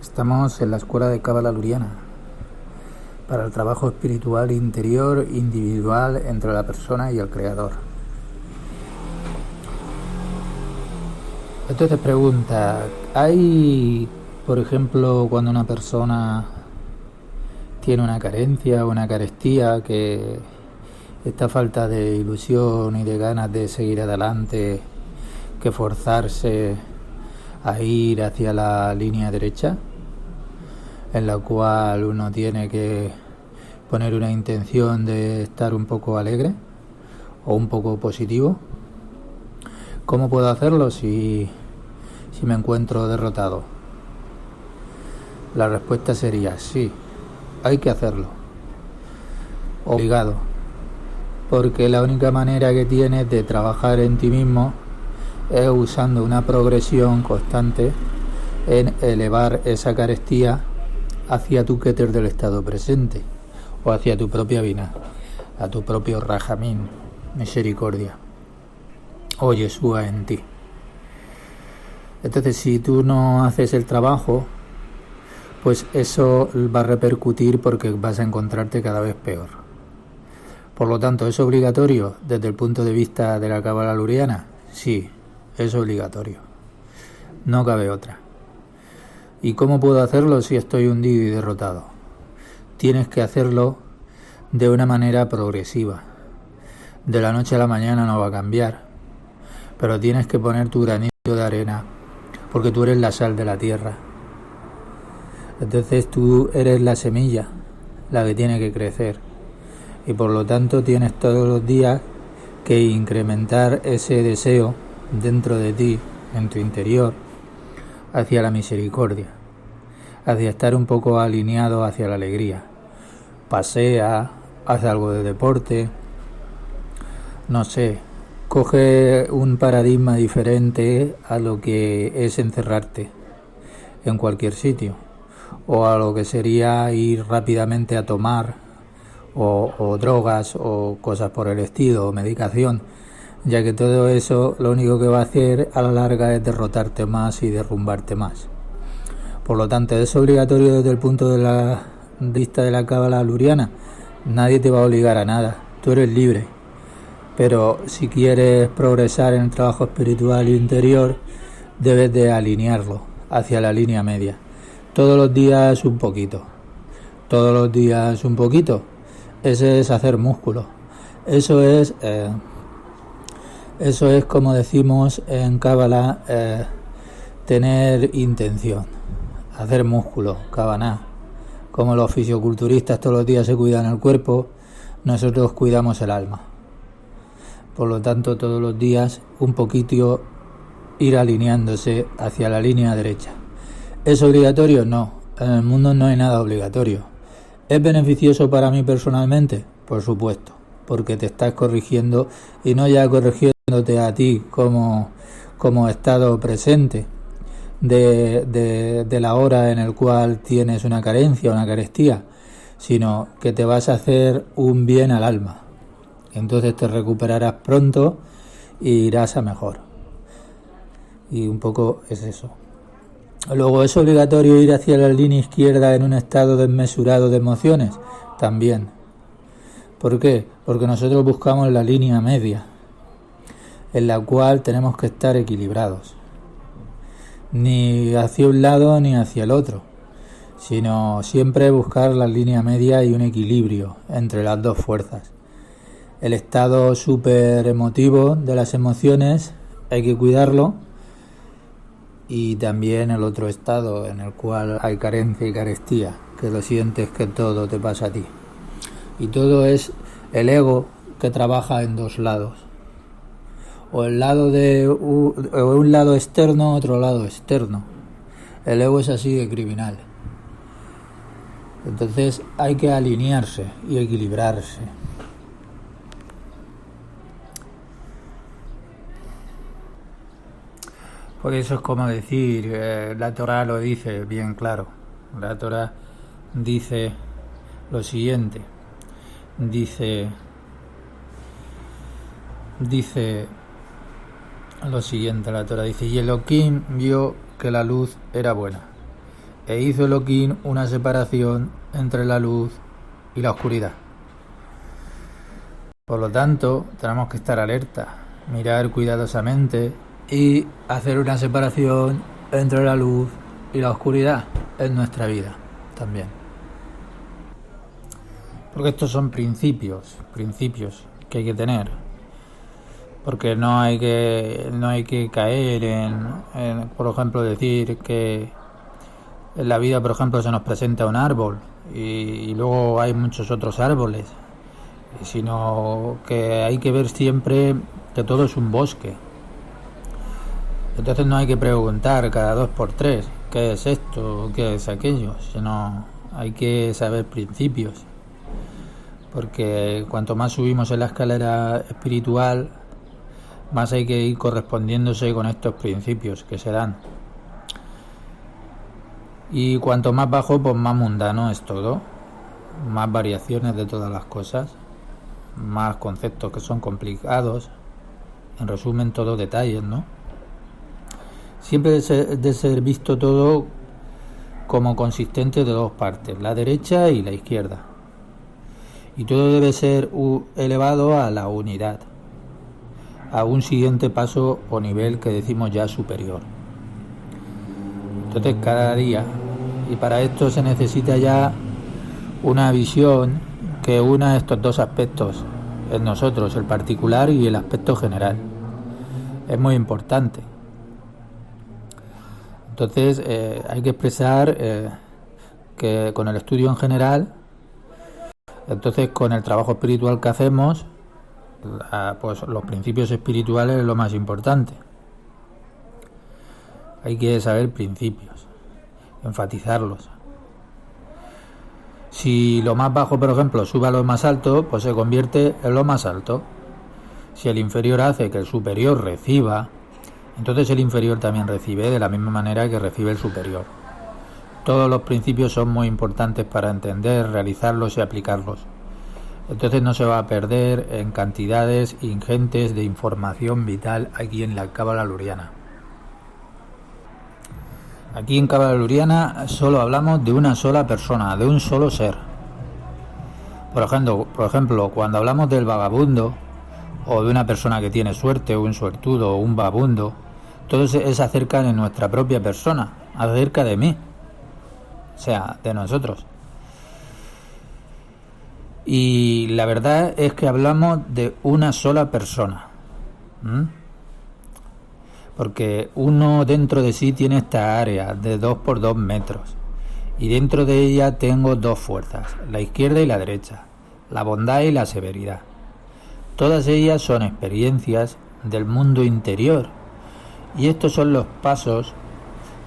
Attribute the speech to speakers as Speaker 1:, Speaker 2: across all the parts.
Speaker 1: Estamos en la escuela de Cábala Luriana para el trabajo espiritual interior individual entre la persona y el creador. Entonces pregunta, ¿hay, por ejemplo, cuando una persona tiene una carencia o una carestía, que esta falta de ilusión y de ganas de seguir adelante, que forzarse a ir hacia la línea derecha, en la cual uno tiene que poner una intención de estar un poco alegre o un poco positivo? ¿Cómo puedo hacerlo si me encuentro derrotado? La respuesta sería sí, hay que hacerlo, obligado, porque la única manera que tienes de trabajar en ti mismo es usando una progresión constante en elevar esa carestía hacia tu Keter del estado presente, o hacia tu propia Vina, a tu propio Rajamín, misericordia, o Yeshua en ti. Entonces, si tú no haces el trabajo, pues eso va a repercutir, porque vas a encontrarte cada vez peor. Por lo tanto, ¿es obligatorio desde el punto de vista de la Cábala Luriana? Sí, es obligatorio. No cabe otra. ¿Y cómo puedo hacerlo si estoy hundido y derrotado? Tienes que hacerlo de una manera progresiva. De la noche a la mañana no va a cambiar, pero tienes que poner tu granito de arena, porque tú eres la sal de la tierra. Entonces tú eres la semilla, la que tiene que crecer, y por lo tanto tienes todos los días que incrementar ese deseo dentro de ti, en tu interior, hacia la misericordia, hacia estar un poco alineado hacia la alegría. Pasea, haz algo de deporte, no sé, coge un paradigma diferente a lo que es encerrarte en cualquier sitio, o a lo que sería ir rápidamente a tomar o drogas o cosas por el estilo, o medicación, ya que todo eso lo único que va a hacer a la larga es derrotarte más y derrumbarte más. Por lo tanto, es obligatorio desde el punto de vista de la Cábala Luriana. Nadie te va a obligar a nada, tú eres libre. Pero si quieres progresar en el trabajo espiritual interior, debes de alinearlo hacia la línea media. Todos los días un poquito. Todos los días un poquito. Ese es hacer músculo. Eso es como decimos en Cábala, tener intención. Hacer músculo, Kavaná. Como los fisioculturistas todos los días se cuidan el cuerpo, nosotros cuidamos el alma. Por lo tanto, todos los días un poquito ir alineándose hacia la línea derecha. ¿Es obligatorio? No. En el mundo no hay nada obligatorio. ¿Es beneficioso para mí personalmente? Por supuesto, porque te estás corrigiendo, y no ya corrigiéndote a ti como estado presente de la hora en el cual tienes una carencia, una carestía, sino que te vas a hacer un bien al alma. Entonces te recuperarás pronto y irás a mejor. Y un poco es eso. Luego, ¿es obligatorio ir hacia la línea izquierda en un estado desmesurado de emociones? También. ¿Por qué? Porque nosotros buscamos la línea media, en la cual tenemos que estar equilibrados. Ni hacia un lado ni hacia el otro, sino siempre buscar la línea media y un equilibrio entre las dos fuerzas. El estado súper emotivo de las emociones hay que cuidarlo, y también el otro estado en el cual hay carencia y carestía, que lo sientes que todo te pasa a ti. Y todo es el ego que trabaja en dos lados. O el lado un lado externo, otro lado externo. El ego es así de criminal. Entonces hay que alinearse y equilibrarse. Por eso es como decir, la Torá lo dice bien claro. La Torá dice lo siguiente. Dice lo siguiente, la Torá dice: y Elohim vio que la luz era buena. e hizo Elohim una separación entre la luz y la oscuridad. Por lo tanto, tenemos que estar alerta, mirar cuidadosamente y hacer una separación entre la luz y la oscuridad en nuestra vida también. Porque estos son principios que hay que tener. Porque no hay que caer en, por ejemplo, decir que en la vida, por ejemplo, se nos presenta un árbol y luego hay muchos otros árboles, sino que hay que ver siempre que todo es un bosque. Entonces no hay que preguntar cada 2 por 3 qué es esto, qué es aquello, sino hay que saber principios, porque cuanto más subimos en la escalera espiritual, más hay que ir correspondiéndose con estos principios que se dan. Y cuanto más bajo, pues más mundano es todo, más variaciones de todas las cosas, más conceptos que son complicados, en resumen todo detalles, ¿no? Siempre de ser visto todo como consistente de 2 partes, la derecha y la izquierda, y todo debe ser elevado a la unidad, a un siguiente paso o nivel que decimos ya superior. Entonces cada día, y para esto se necesita ya una visión que una estos 2 aspectos en nosotros, el particular y el aspecto general. Es muy importante. Entonces hay que expresar que con el estudio en general, entonces con el trabajo espiritual que hacemos, pues los principios espirituales es lo más importante. Hay que saber principios, enfatizarlos. Si lo más bajo, por ejemplo, sube a lo más alto, pues se convierte en lo más alto. Si el inferior hace que el superior reciba, entonces el inferior también recibe de la misma manera que recibe el superior. Todos los principios son muy importantes para entender, realizarlos y aplicarlos. Entonces no se va a perder en cantidades ingentes de información vital aquí en la Cábala Luriana. Aquí en Cábala Luriana solo hablamos de una sola persona, de un solo ser. Por ejemplo, cuando hablamos del vagabundo, o de una persona que tiene suerte, o un suertudo, o un vagabundo, todo es acerca de nuestra propia persona, acerca de mí, o sea, de nosotros. Y la verdad es que hablamos de una sola persona. Porque uno dentro de sí tiene esta área de 2 por 2 metros. Y dentro de ella tengo 2 fuerzas, la izquierda y la derecha, la bondad y la severidad. Todas ellas son experiencias del mundo interior. Y estos son los pasos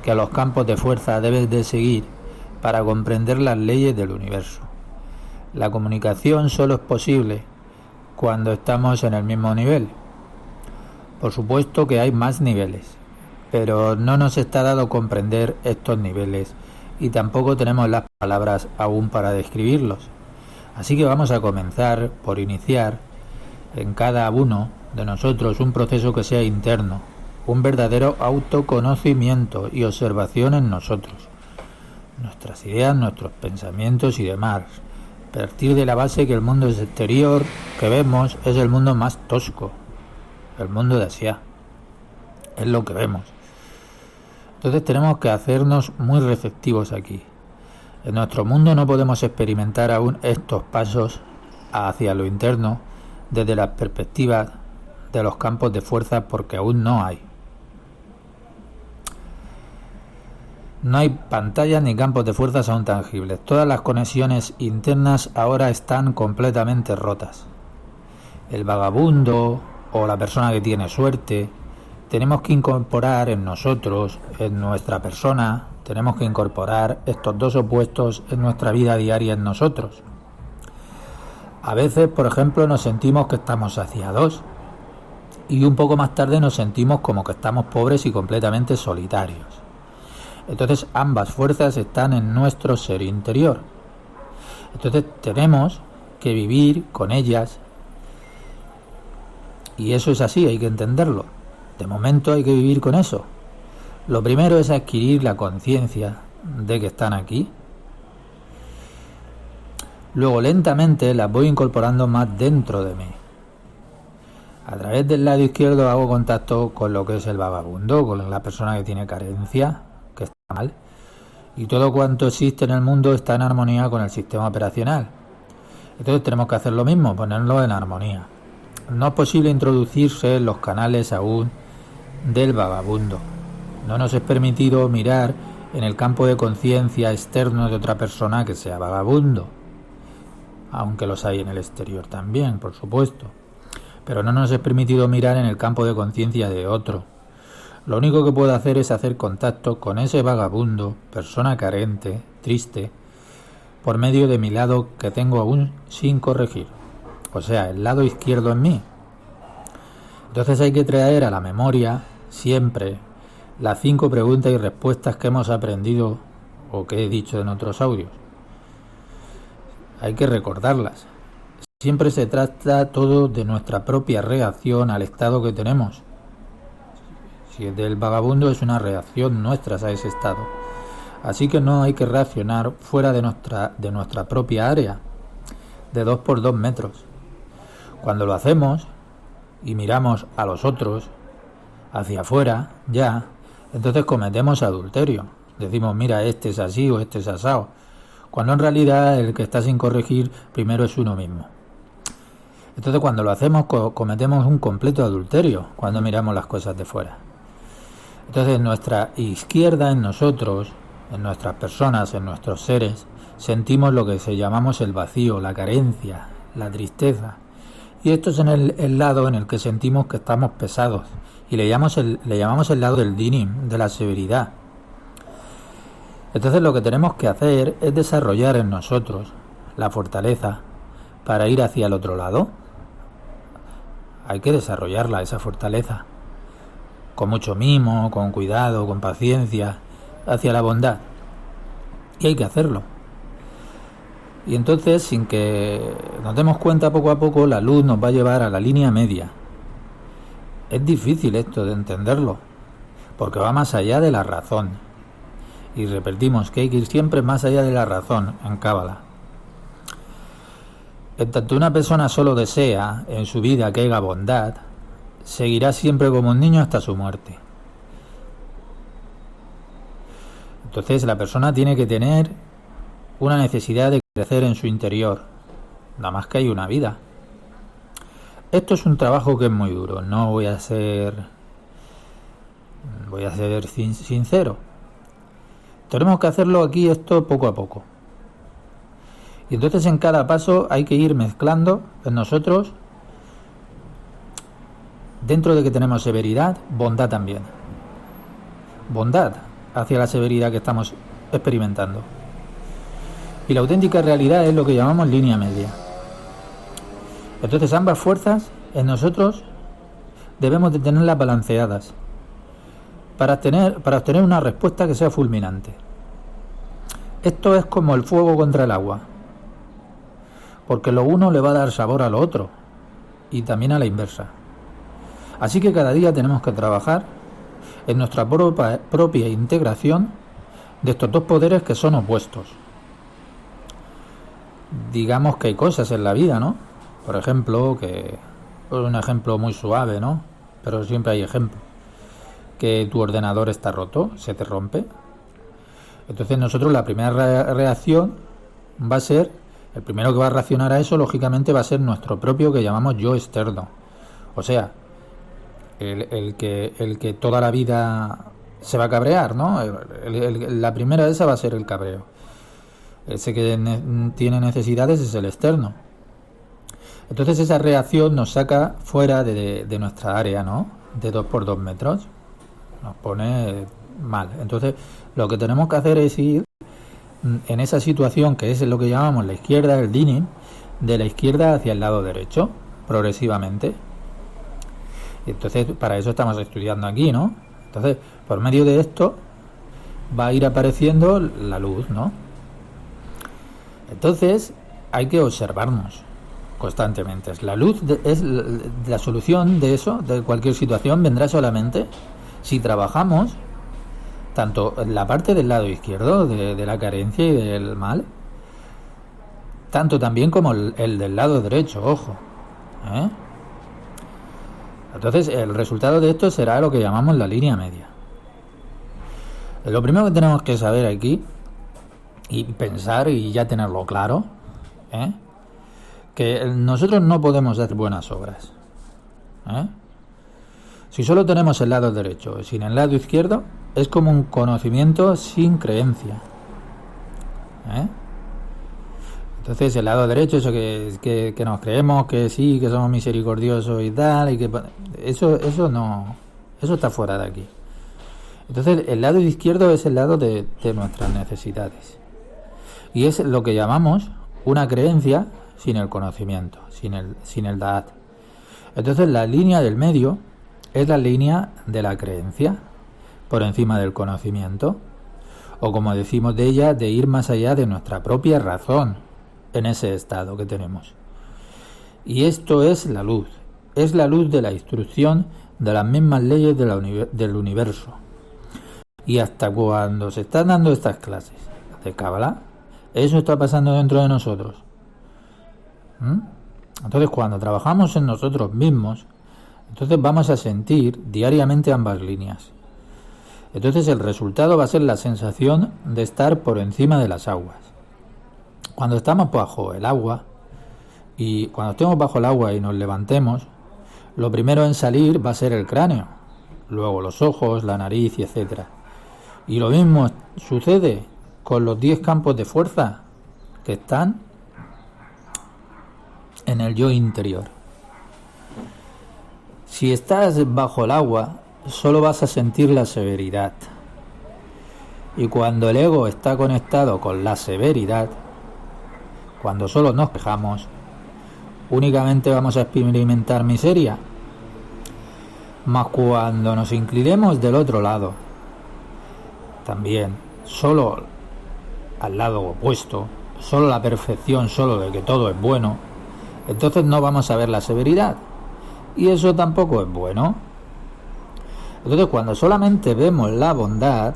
Speaker 1: que a los campos de fuerza debes de seguir para comprender las leyes del universo. La comunicación solo es posible cuando estamos en el mismo nivel. Por supuesto que hay más niveles, pero no nos está dado comprender estos niveles y tampoco tenemos las palabras aún para describirlos. Así que vamos a comenzar por iniciar en cada uno de nosotros un proceso que sea interno, un verdadero autoconocimiento y observación en nosotros, nuestras ideas, nuestros pensamientos y demás. Partir de la base que el mundo exterior que vemos es el mundo más tosco, el mundo de Asia, es lo que vemos. Entonces tenemos que hacernos muy receptivos aquí. En nuestro mundo no podemos experimentar aún estos pasos hacia lo interno desde la perspectiva de los campos de fuerza porque aún no hay. No hay pantallas ni campos de fuerzas aún tangibles. Todas las conexiones internas ahora están completamente rotas. El vagabundo o la persona que tiene suerte, tenemos que incorporar en nosotros, en nuestra persona, tenemos que incorporar estos 2 opuestos en nuestra vida diaria en nosotros. A veces, por ejemplo, nos sentimos que estamos saciados y un poco más tarde nos sentimos como que estamos pobres y completamente solitarios. Entonces ambas fuerzas están en nuestro ser interior. Entonces tenemos que vivir con ellas y eso es así, hay que entenderlo. De momento hay que vivir con eso. Lo primero es adquirir la conciencia de que están aquí. Luego lentamente las voy incorporando más dentro de mí. A través del lado izquierdo hago contacto con lo que es el vagabundo, con la persona que tiene carencia, que está mal. Y todo cuanto existe en el mundo está en armonía con el sistema operacional. Entonces tenemos que hacer lo mismo, ponerlo en armonía. No es posible introducirse en los canales aún del vagabundo. No nos es permitido mirar en el campo de conciencia externo de otra persona que sea vagabundo, aunque los hay en el exterior también, por supuesto. Pero no nos es permitido mirar en el campo de conciencia de otro. Lo único que puedo hacer es hacer contacto con ese vagabundo, persona carente, triste, por medio de mi lado que tengo aún sin corregir, o sea, el lado izquierdo en mí. Entonces hay que traer a la memoria siempre las 5 preguntas y respuestas que hemos aprendido o que he dicho en otros audios. Hay que recordarlas. Siempre se trata todo de nuestra propia reacción al estado que tenemos. Si es del vagabundo, es una reacción nuestra a ese estado. Así que no hay que reaccionar fuera de nuestra propia área, de 2 por 2 metros. Cuando lo hacemos y miramos a los otros, hacia afuera, ya, entonces cometemos adulterio. Decimos, mira, este es así o este es asado. Cuando en realidad el que está sin corregir primero es uno mismo. Entonces cuando lo hacemos cometemos un completo adulterio, cuando miramos las cosas de fuera. Entonces nuestra izquierda en nosotros, en nuestras personas, en nuestros seres, sentimos lo que llamamos el vacío, la carencia, la tristeza. Y esto es en el lado en el que sentimos que estamos pesados. Y le llamamos el lado del dinim, de la severidad. Entonces lo que tenemos que hacer es desarrollar en nosotros la fortaleza para ir hacia el otro lado. Hay que desarrollarla, esa fortaleza, con mucho mimo, con cuidado, con paciencia, hacia la bondad. Y hay que hacerlo. Y entonces, sin que nos demos cuenta, poco a poco la luz nos va a llevar a la línea media. Es difícil esto de entenderlo, porque va más allá de la razón. Y repetimos que hay que ir siempre más allá de la razón en Cábala. En tanto una persona solo desea en su vida que haya bondad, seguirá siempre como un niño hasta su muerte. Entonces la persona tiene que tener una necesidad de crecer en su interior, nada más que hay una vida. Esto es un trabajo que es muy duro, no voy a ser sincero. Tenemos que hacerlo aquí esto poco a poco. Y entonces en cada paso hay que ir mezclando en nosotros, dentro de que tenemos severidad, bondad también. Bondad hacia la severidad que estamos experimentando. Y la auténtica realidad es lo que llamamos línea media. Entonces ambas fuerzas en nosotros debemos de tenerlas balanceadas para obtener una respuesta que sea fulminante. Esto es como el fuego contra el agua, porque lo uno le va a dar sabor a lo otro y también a la inversa. Así que cada día tenemos que trabajar en nuestra propia integración de estos dos poderes que son opuestos. Digamos que hay cosas en la vida, ¿no? Por ejemplo, que es un ejemplo muy suave, ¿no? Pero siempre hay ejemplos. Que tu ordenador está roto, se te rompe. Entonces nosotros la primera reacción va a ser, el primero que va a reaccionar a eso, lógicamente, va a ser nuestro propio que llamamos yo externo. O sea, el que toda la vida se va a cabrear, ¿no? La primera de esa va a ser el cabreo. Ese que tiene necesidades es el externo. Entonces esa reacción nos saca fuera de nuestra área, ¿no? De 2 por 2 metros. Nos pone mal. Entonces lo que tenemos que hacer es ir en esa situación que es lo que llamamos la izquierda, el dinim, de la izquierda hacia el lado derecho, progresivamente. Y entonces para eso estamos estudiando aquí, ¿no? Entonces por medio de esto va a ir apareciendo la luz, ¿no? Entonces hay que observarnos constantemente. La luz es la solución de eso, de cualquier situación, vendrá solamente si trabajamos tanto la parte del lado izquierdo de la carencia y del mal, tanto también como el del lado derecho, ojo. Entonces el resultado de esto será lo que llamamos la línea media. Lo primero que tenemos que saber aquí y pensar y ya tenerlo claro, que nosotros no podemos hacer buenas obras. Si solo tenemos el lado derecho y sin el lado izquierdo, es como un conocimiento sin creencia. Entonces el lado derecho, eso que nos creemos que sí, que somos misericordiosos y tal, y que eso no, eso está fuera de aquí. Entonces el lado izquierdo es el lado de nuestras necesidades. Y es lo que llamamos una creencia sin el conocimiento, sin el Da'at. Entonces la línea del medio es la línea de la creencia por encima del conocimiento, o como decimos de ella, de ir más allá de nuestra propia razón en ese estado que tenemos. Y esto es la luz de la instrucción de las mismas leyes del universo. Y hasta cuando se están dando estas clases de Kabbalah, eso está pasando dentro de nosotros. Entonces cuando trabajamos en nosotros mismos, entonces vamos a sentir diariamente ambas líneas. Entonces el resultado va a ser la sensación de estar por encima de las aguas. Cuando estamos bajo el agua, y cuando estemos bajo el agua y nos levantemos, lo primero en salir va a ser el cráneo, luego los ojos, la nariz y etcétera. Y lo mismo sucede con los 10 campos de fuerza que están en el yo interior. Si estás bajo el agua, solo vas a sentir la severidad. Y cuando el ego está conectado con la severidad, cuando solo nos quejamos, únicamente vamos a experimentar miseria. Mas cuando nos inclinemos del otro lado, también, solo al lado opuesto, solo la perfección, solo de que todo es bueno, entonces no vamos a ver la severidad. Y eso tampoco es bueno. Entonces cuando solamente vemos la bondad,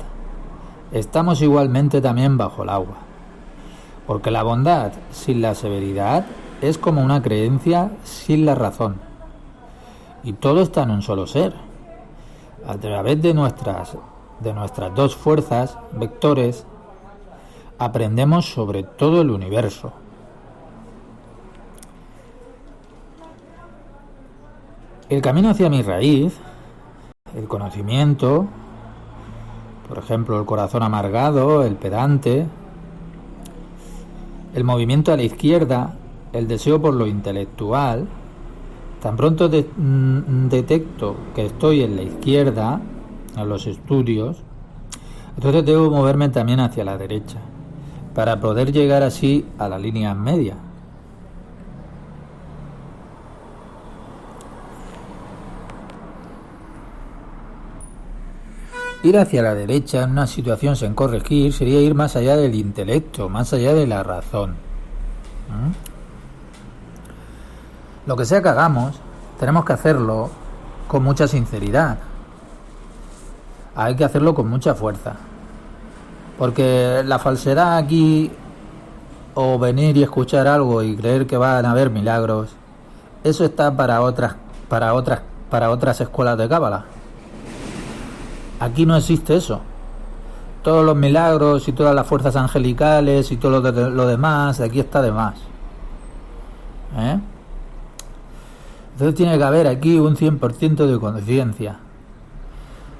Speaker 1: estamos igualmente también bajo el agua. Porque la bondad sin la severidad es como una creencia sin la razón. Y todo está en un solo ser. A través de nuestras dos fuerzas, vectores, aprendemos sobre todo el universo. El camino hacia mi raíz, el conocimiento, por ejemplo, el corazón amargado, el pedante, el movimiento a la izquierda, el deseo por lo intelectual, tan pronto detecto que estoy en la izquierda, en los estudios, entonces debo moverme también hacia la derecha, para poder llegar así a la línea media. Ir hacia la derecha en una situación sin corregir sería ir más allá del intelecto, más allá de la razón. Lo que sea que hagamos, tenemos que hacerlo con mucha sinceridad. Hay que hacerlo con mucha fuerza. Porque la falsedad aquí, o venir y escuchar algo y creer que van a haber milagros, eso está para otras escuelas de Cábala. Aquí no existe eso. Todos los milagros y todas las fuerzas angelicales y todo lo demás, aquí está de más. Entonces tiene que haber aquí un 100% de conciencia.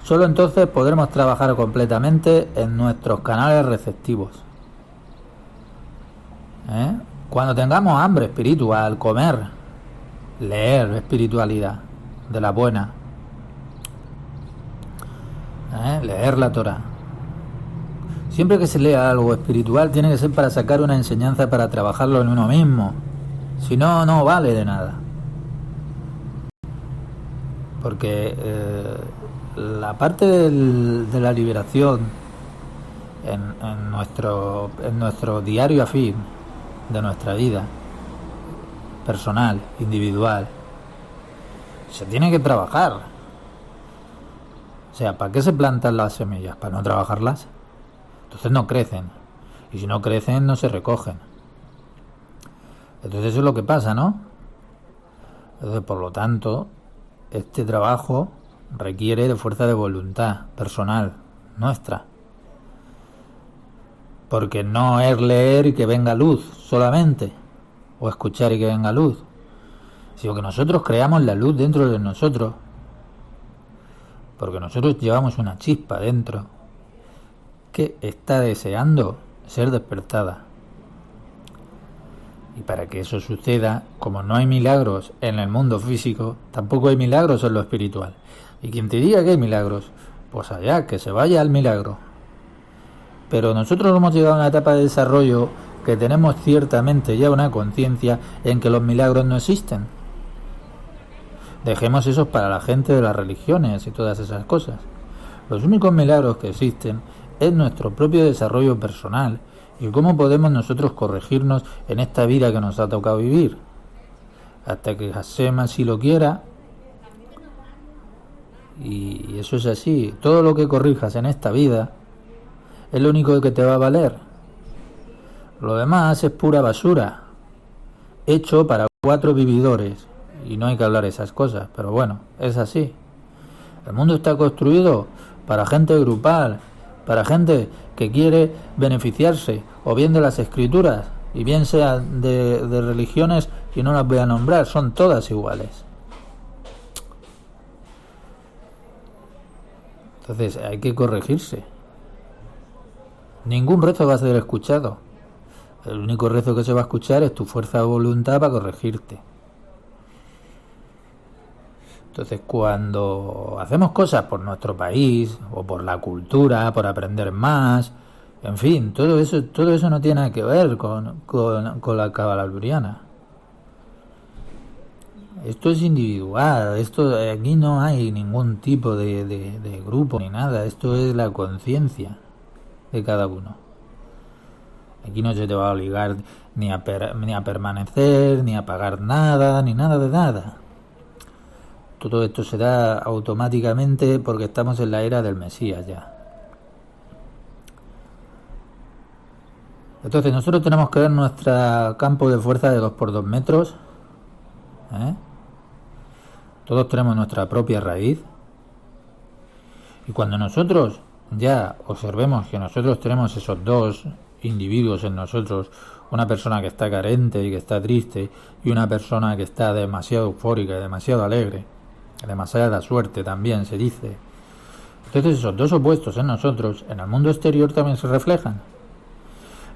Speaker 1: Solo entonces podremos trabajar completamente en nuestros canales receptivos. Cuando tengamos hambre espiritual, comer, leer espiritualidad de la buena, leer la Torah. Siempre que se lea algo espiritual tiene que ser para sacar una enseñanza, para trabajarlo en uno mismo. Si no, no vale de nada. Porque la parte de la liberación en nuestro diario afín de nuestra vida personal, individual, se tiene que trabajar. sea, ¿para qué se plantan las semillas? ¿Para no trabajarlas? Entonces no crecen. Y si no crecen, no se recogen. Entonces eso es lo que pasa, ¿no? Entonces, por lo tanto, este trabajo requiere de fuerza de voluntad personal, nuestra. Porque no es leer y que venga luz solamente, o escuchar y que venga luz, sino que nosotros creamos la luz dentro de nosotros, porque nosotros llevamos una chispa dentro que está deseando ser despertada. Y para que eso suceda, como no hay milagros en el mundo físico, tampoco hay milagros en lo espiritual. Y quien te diga que hay milagros, pues allá, que se vaya al milagro. Pero nosotros hemos llegado a una etapa de desarrollo que tenemos ciertamente ya una conciencia en que los milagros no existen. Dejemos eso para la gente de las religiones y todas esas cosas. Los únicos milagros que existen es nuestro propio desarrollo personal y cómo podemos nosotros corregirnos en esta vida que nos ha tocado vivir. Hasta que Hashem así lo quiera. Y eso es así. Todo lo que corrijas en esta vida es lo único que te va a valer. Lo demás es pura basura, hecho para 4 vividores. Y no hay que hablar esas cosas, pero bueno, es así. El mundo está construido para gente grupal, para gente que quiere beneficiarse, o bien de las escrituras, y bien sea de religiones, y no las voy a nombrar, son todas iguales. Entonces hay que corregirse. Ningún rezo va a ser escuchado. El único rezo que se va a escuchar es tu fuerza de voluntad para corregirte. Entonces, cuando hacemos cosas por nuestro país, o por la cultura, por aprender más, en fin, todo eso no tiene nada que ver con la cábala luriana. Esto es individual, aquí no hay ningún tipo de grupo ni nada, esto es la conciencia de cada uno. Aquí no se te va a obligar ni a permanecer, ni a pagar nada, ni nada de nada. Todo esto se da automáticamente porque estamos en la era del Mesías ya. Entonces nosotros tenemos que ver nuestro campo de fuerza de 2x2 metros. Todos tenemos nuestra propia raíz. Y cuando nosotros ya observemos que nosotros tenemos esos 2 individuos en nosotros, una persona que está carente y que está triste, y una persona que está demasiado eufórica y demasiado alegre, demasiada suerte también se dice. Entonces esos 2 opuestos en nosotros, en el mundo exterior también se reflejan.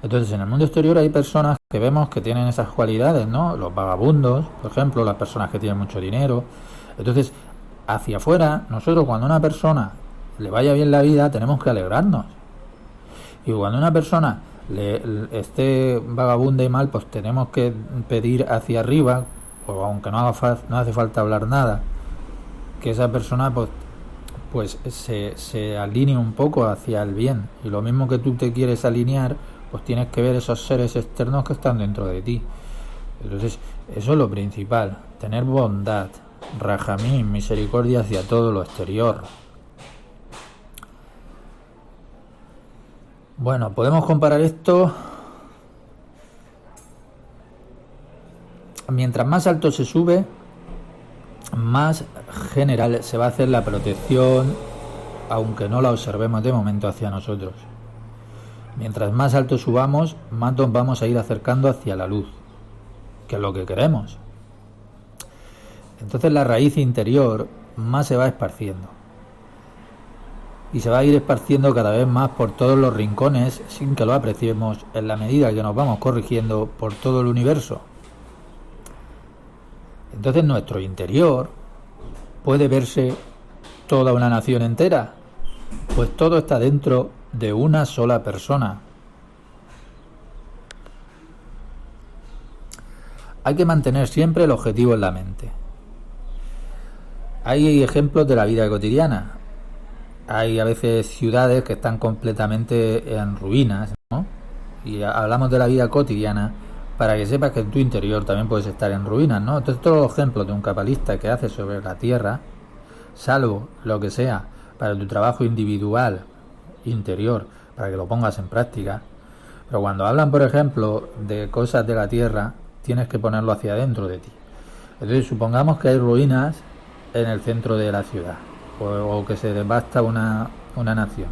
Speaker 1: Entonces en el mundo exterior hay personas que vemos que tienen esas cualidades, ¿no? Los vagabundos, por ejemplo, las personas que tienen mucho dinero. Entonces, hacia afuera, nosotros cuando a una persona le vaya bien la vida, tenemos que alegrarnos. Y cuando una persona esté vagabunda y mal, pues tenemos que pedir hacia arriba, o aunque no hace falta hablar nada, que esa persona pues se alinee un poco hacia el bien. Y lo mismo que tú te quieres alinear, pues tienes que ver esos seres externos que están dentro de ti. Entonces, eso es lo principal, tener bondad, rajamín, misericordia hacia todo lo exterior. Bueno, podemos comparar esto. Mientras más alto se sube, más general se va a hacer la protección, aunque no la observemos de momento hacia nosotros. Mientras más alto subamos, más nos vamos a ir acercando hacia la luz, que es lo que queremos. Entonces la raíz interior más se va esparciendo. Y se va a ir esparciendo cada vez más por todos los rincones, sin que lo apreciemos, en la medida que nos vamos corrigiendo por todo el universo. Entonces nuestro interior puede verse toda una nación entera, pues todo está dentro de una sola persona. Hay que mantener siempre el objetivo en la mente. Hay ejemplos de la vida cotidiana. Hay a veces ciudades que están completamente en ruinas, ¿no? Y hablamos de la vida cotidiana para que sepas que en tu interior también puedes estar en ruinas, ¿no? Entonces todos los ejemplos de un cabalista que hace sobre la tierra, salvo lo que sea para tu trabajo individual, interior, para que lo pongas en práctica. Pero cuando hablan, por ejemplo, de cosas de la tierra, tienes que ponerlo hacia adentro de ti. Entonces, supongamos que hay ruinas en el centro de la ciudad, o que se devasta una nación.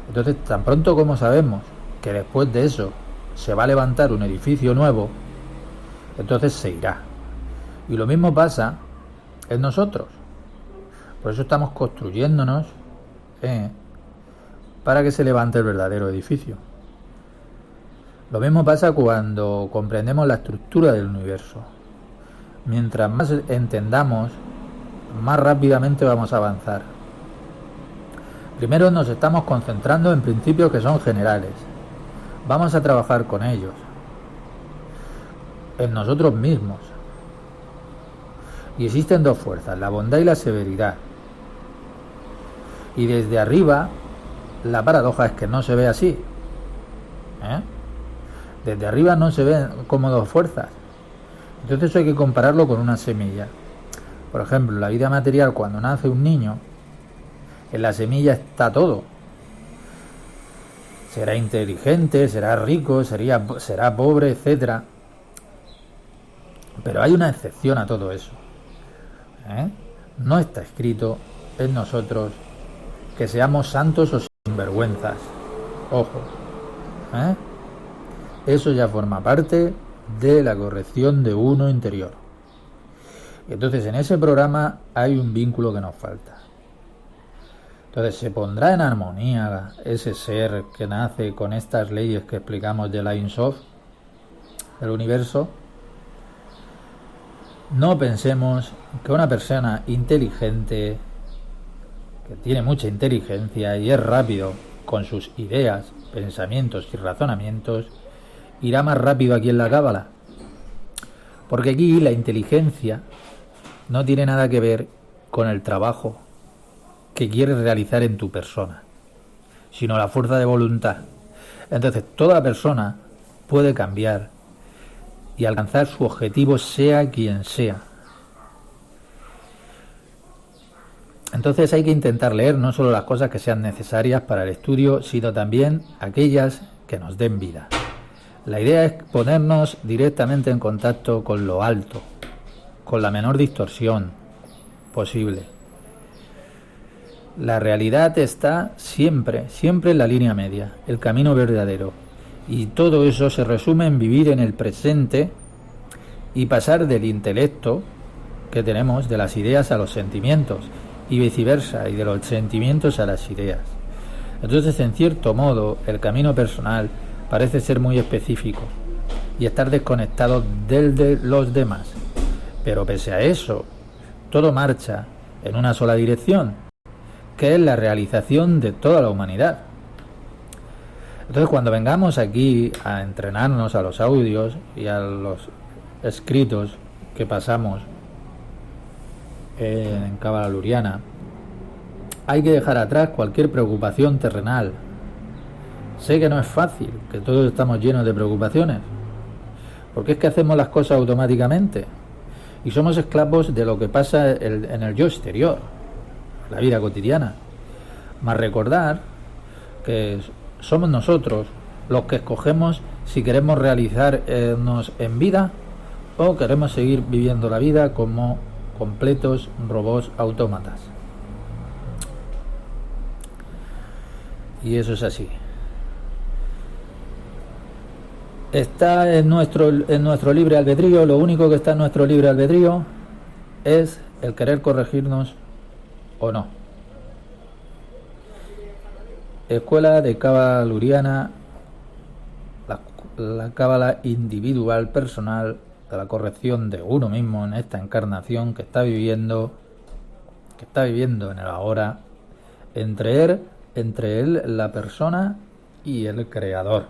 Speaker 1: Entonces, tan pronto como sabemos que después de eso se va a levantar un edificio nuevo, entonces se irá. Y lo mismo pasa en nosotros. Por eso estamos construyéndonos para que se levante el verdadero edificio. Lo mismo pasa cuando comprendemos la estructura del universo. Mientras más entendamos, más rápidamente vamos a avanzar. Primero nos estamos concentrando en principios que son generales. Vamos a trabajar con ellos, en nosotros mismos. Y existen dos fuerzas, la bondad y la severidad. Y desde arriba, la paradoja es que no se ve así. Desde arriba no se ven como dos fuerzas. Entonces hay que compararlo con una semilla. Por ejemplo, la vida material, cuando nace un niño, en la semilla está todo. Será inteligente, será rico, será pobre, etcétera. Pero hay una excepción a todo eso. No está escrito en nosotros que seamos santos o sinvergüenzas. Ojo. Eso ya forma parte de la corrección de uno interior. Y entonces en ese programa hay un vínculo que nos falta. Entonces se pondrá en armonía ese ser que nace con estas leyes que explicamos de la Ein Sof, del universo. No pensemos que una persona inteligente, que tiene mucha inteligencia y es rápido con sus ideas, pensamientos y razonamientos, irá más rápido aquí en la Cábala. Porque aquí la inteligencia no tiene nada que ver con el trabajo que quieres realizar en tu persona, sino la fuerza de voluntad. Entonces toda persona puede cambiar y alcanzar su objetivo, sea quien sea. Entonces hay que intentar leer no solo las cosas que sean necesarias para el estudio, sino también aquellas que nos den vida. La idea es ponernos directamente en contacto con lo alto, con la menor distorsión posible. La realidad está siempre en la línea media, el camino verdadero. Y todo eso se resume en vivir en el presente y pasar del intelecto que tenemos, de las ideas a los sentimientos, y viceversa, y de los sentimientos a las ideas. Entonces, en cierto modo, el camino personal parece ser muy específico y estar desconectado del de los demás. Pero pese a eso, todo marcha en una sola dirección, que es la realización de toda la humanidad. Entonces, cuando vengamos aquí a entrenarnos a los audios y a los escritos que pasamos en Cábala Luriana, hay que dejar atrás cualquier preocupación terrenal. Sé que no es fácil, que todos estamos llenos de preocupaciones, porque es que hacemos las cosas automáticamente y somos esclavos de lo que pasa en el yo exterior, la vida cotidiana. Más recordar que somos nosotros los que escogemos si queremos realizarnos en vida o queremos seguir viviendo la vida como completos robots autómatas. Y eso es así. Está en nuestro libre albedrío. Lo único que está en nuestro libre albedrío es el querer corregirnos o no. Escuela de Cábala Luriana, la Cábala individual, personal, de la corrección de uno mismo en esta encarnación que está viviendo en el ahora, entre él, la persona y el creador.